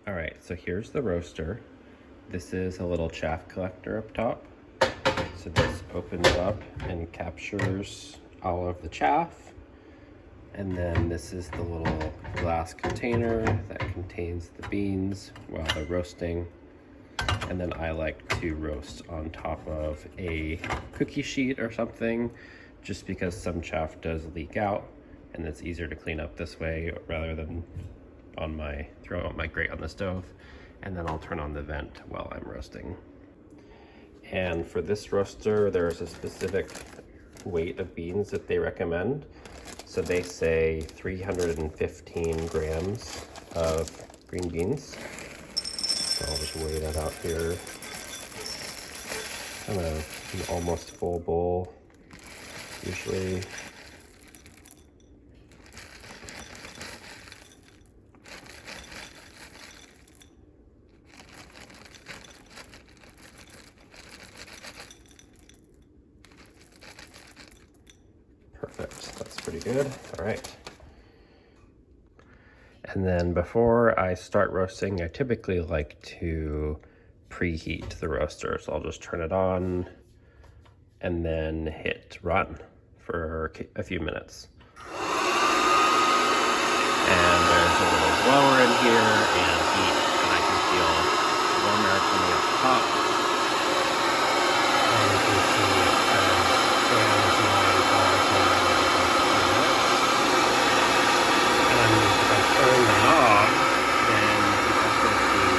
All right, so here's the roaster. This is a little chaff collector up top. So this opens up and captures all of the chaff. And then this is the little glass container that contains the beans while they're roasting. And then I like to roast on top of a cookie sheet or something, just because some chaff does leak out and it's easier to clean up this way rather than on throw out my grate on the stove. And then I'll turn on the vent while I'm roasting. And for this roaster, there's a specific weight of beans that they recommend. So they say 315 grams of green beans. So I'll just weigh that out here. Kind of an almost full bowl, usually. Perfect, that's pretty good. All right. And then before I start roasting, I typically like to preheat the roaster. So I'll just turn it on and then hit run for a few minutes. And there's a little blower in here and heat, and I can feel warm air coming up top. And you can see it fans my turn the knob, then you also see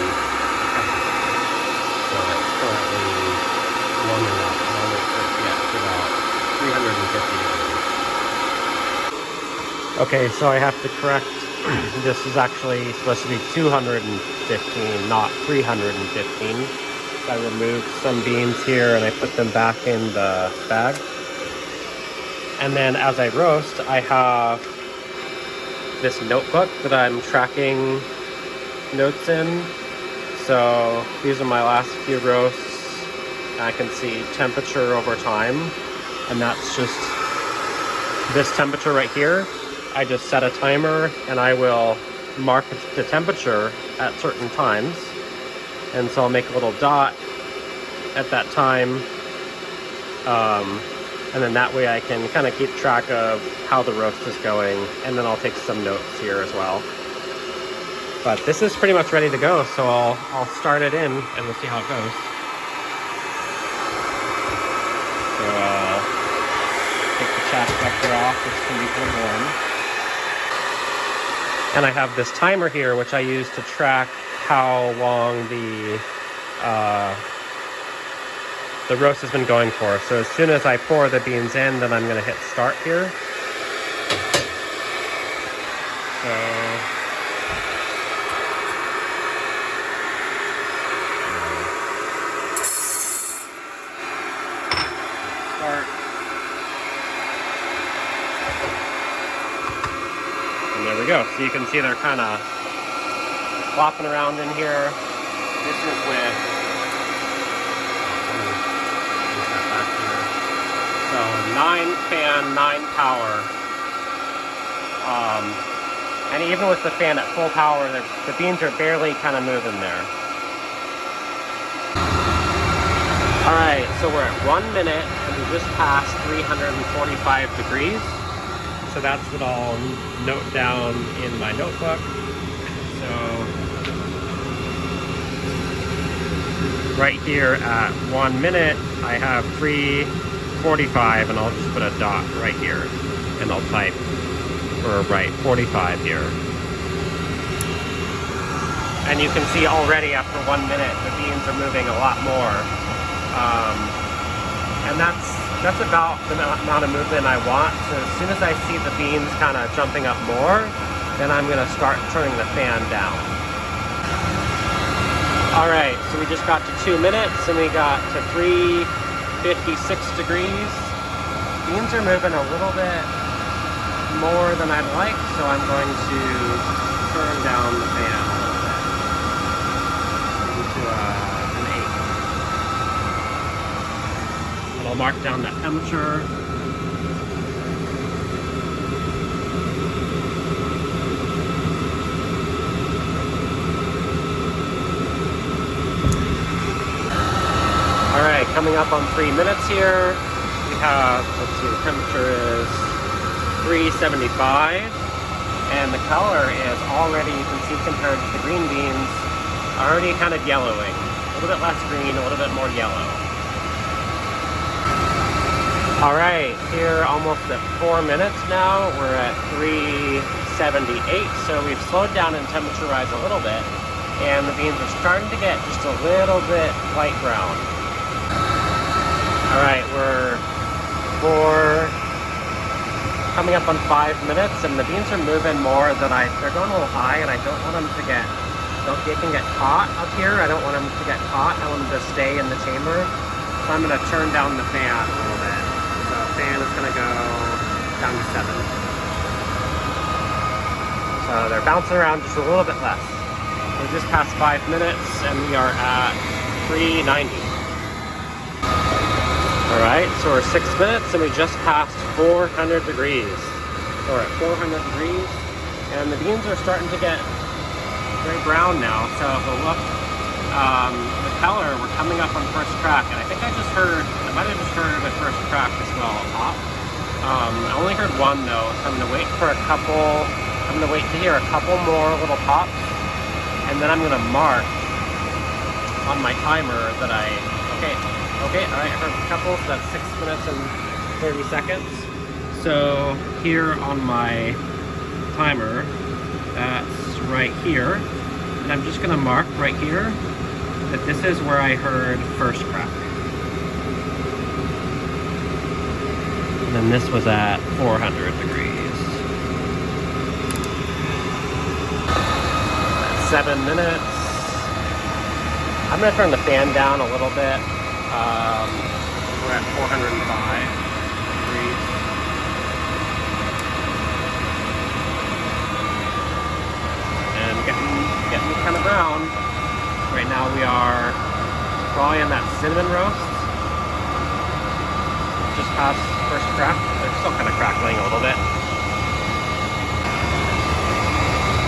so it's currently warming up. And I'll wait for it to get to about 350 degrees. Okay, so I have to correct. This is actually supposed to be 215, not 315. I removed some beans here and I put them back in the bag. And then as I roast, I have this notebook that I'm tracking notes in. So these are my last few roasts. I can see temperature over time, and that's just this temperature right here. I just set a timer and I will mark the temperature at certain times. And so I'll make a little dot at that time. And then that way I can kind of keep track of how the roast is going. And then I'll take some notes here as well. But this is pretty much ready to go. So I'll start it in and we'll see how it goes. So take the chaff collector off, which can be kind of warm. And I have this timer here, which I use to track how long the roast has been going for. So as soon as I pour the beans in, then I'm going to hit start here. So start. And there we go. So you can see they're kind of flopping around in here. This is with so 9 fan, 9 power. And even with the fan at full power, the beans are barely kind of moving there. All right, so we're at 1 minute and we just passed 345 degrees. So that's what I'll note down in my notebook. So right here at 1 minute, I have 345, and I'll just put a dot right here, and I'll type for right 45 here. And you can see already after 1 minute, the beans are moving a lot more. And that's about the amount of movement I want. So as soon as I see the beans kind of jumping up more, then I'm gonna start turning the fan down. All right, so we just got to 2 minutes and we got to 356 degrees. Beans are moving a little bit more than I'd like, so I'm going to turn down the fan a little bit into an 8. And I'll mark down that temperature. coming up on 3 minutes here. We have, let's see, the temperature is 375, and the color is already, you can see compared to the green beans, already kind of yellowing. A little bit less green, a little bit more yellow. All right, here almost at 4 minutes now. We're at 378, so we've slowed down in temperature rise a little bit, and the beans are starting to get just a little bit light brown. All right, we're coming up on 5 minutes, and the beans are moving more than they're going a little high, and I don't want them to get, they can get caught up here. I don't want them to get caught. I want them to stay in the chamber. So I'm gonna turn down the fan a little bit. So the fan is gonna go down to 7. So they're bouncing around just a little bit less. We just passed 5 minutes, and we are at 390. All right, so we're 6 minutes, and we just passed 400 degrees. So we're at 400 degrees, and the beans are starting to get very brown now. So if we look, the color, we're coming up on first crack, and I think I might have just heard the first crack as well pop. I only heard one though, so I'm gonna wait for a couple. I'm gonna wait to hear a couple more little pops, and then I'm gonna mark on my timer that okay, all right, I heard a couple, so that's 6 minutes and 30 seconds. So here on my timer, that's right here, and I'm just gonna mark right here that this is where I heard first crack. And then this was at 400 degrees. 7 minutes. I'm gonna turn the fan down a little bit. We're at 405 degrees. And getting kind of brown. Right now we are probably in that cinnamon roast. Just past first crack. They're still kind of crackling a little bit.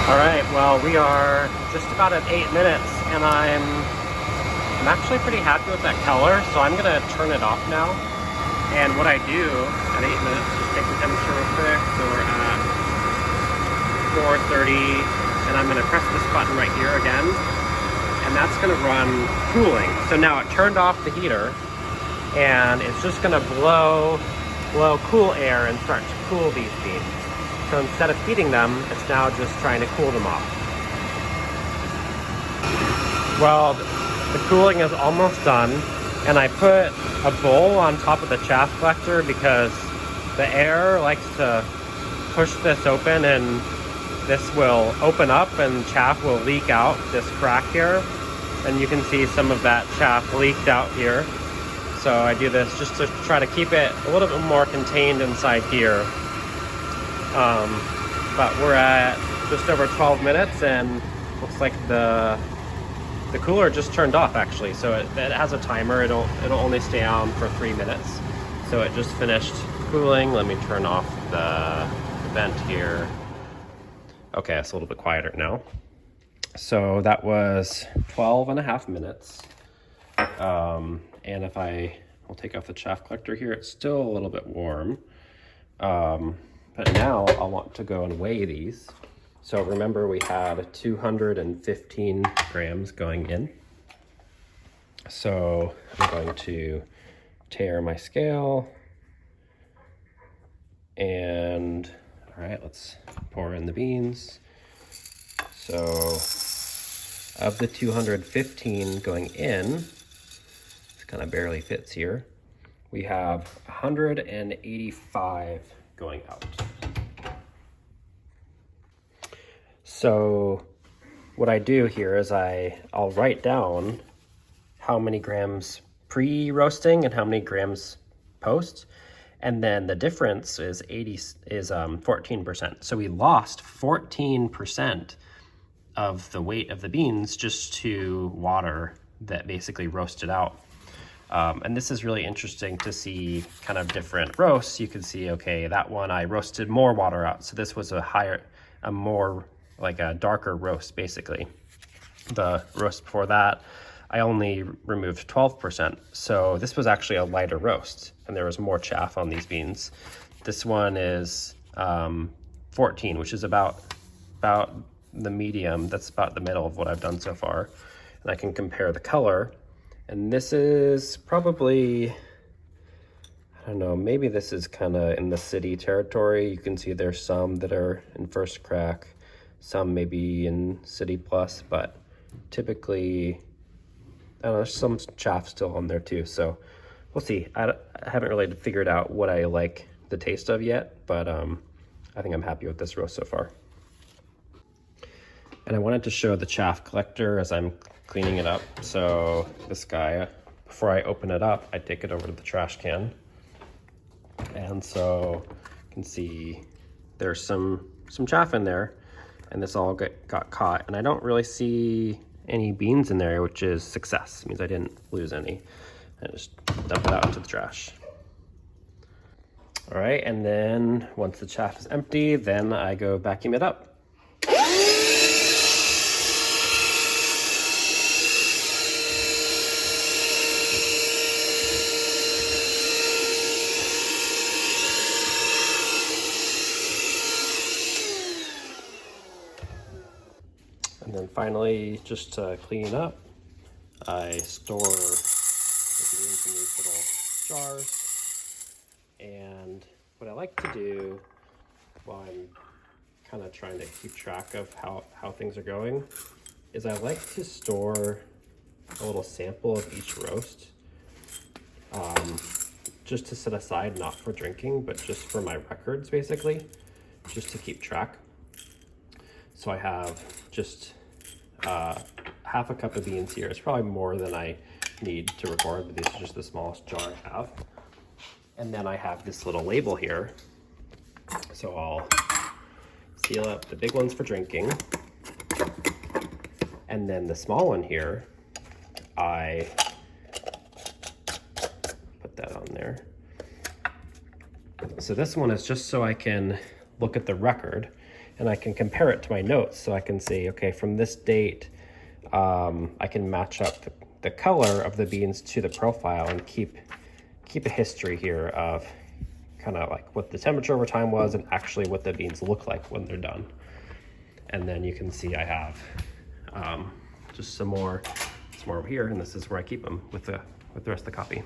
All right, well, we are just about at 8 minutes, and I'm actually pretty happy with that color, so I'm gonna turn it off now. And what I do at 8 minutes, just take the temperature real quick. So we're at 430, and I'm gonna press this button right here again, and that's gonna run cooling. So now it turned off the heater, and it's just gonna blow cool air and start to cool these beans. So instead of feeding them, it's now just trying to cool them off. Well, the cooling is almost done, and I put a bowl on top of the chaff collector because the air likes to push this open, and this will open up and chaff will leak out this crack here, and you can see some of that chaff leaked out here. So I do this just to try to keep it a little bit more contained inside here. But we're at just over 12 minutes, and looks like the cooler just turned off actually. So it has a timer. It'll only stay on for 3 minutes. So it just finished cooling. Let me turn off the vent here. Okay, it's a little bit quieter now. So that was 12.5 minutes. And if I'll take off the chaff collector here, it's still a little bit warm. But now I'll want to go and weigh these. So remember, we had 215 grams going in. So I'm going to tare my scale. And all right, let's pour in the beans. So of the 215 going in, it kind of barely fits here, we have 185 going out. So what I do here is I'll write down how many grams pre-roasting and how many grams post, and then the difference is 14%. So we lost 14% of the weight of the beans just to water that basically roasted out. And this is really interesting to see kind of different roasts. You can see, okay, that one I roasted more water out. So this was a more like a darker roast, basically. The roast before that, I only removed 12%. So this was actually a lighter roast, and there was more chaff on these beans. This one is 14, which is about the medium. That's about the middle of what I've done so far. And I can compare the color. And this is probably, I don't know, maybe this is kind of in the city territory. You can see there's some that are in first crack, some maybe in city plus, but typically, I don't know, there's some chaff still on there too. So we'll see. I haven't really figured out what I like the taste of yet, but I think I'm happy with this roast so far. And I wanted to show the chaff collector as I'm cleaning it up. So this guy, before I open it up, I take it over to the trash can. And so you can see there's some chaff in there, and this all got caught. And I don't really see any beans in there, which is success. It means I didn't lose any. I just dump it out into the trash. All right, and then once the chaff is empty, then I go vacuum it up. And then finally, just to clean up, I store the beans in these little jars. And what I like to do while I'm kind of trying to keep track of how things are going is I like to store a little sample of each roast, just to set aside, not for drinking, but just for my records, basically, just to keep track. So I have just half a cup of beans here. It's probably more than I need to record, but this is just the smallest jar I have. And then I have this little label here. So I'll seal up the big ones for drinking. And then the small one here, I put that on there. So this one is just so I can look at the record and I can compare it to my notes. So I can say, okay, from this date, I can match up the color of the beans to the profile and keep a history here of kind of like what the temperature over time was and actually what the beans look like when they're done. And then you can see I have just some more over here, and this is where I keep them with the rest of the copy.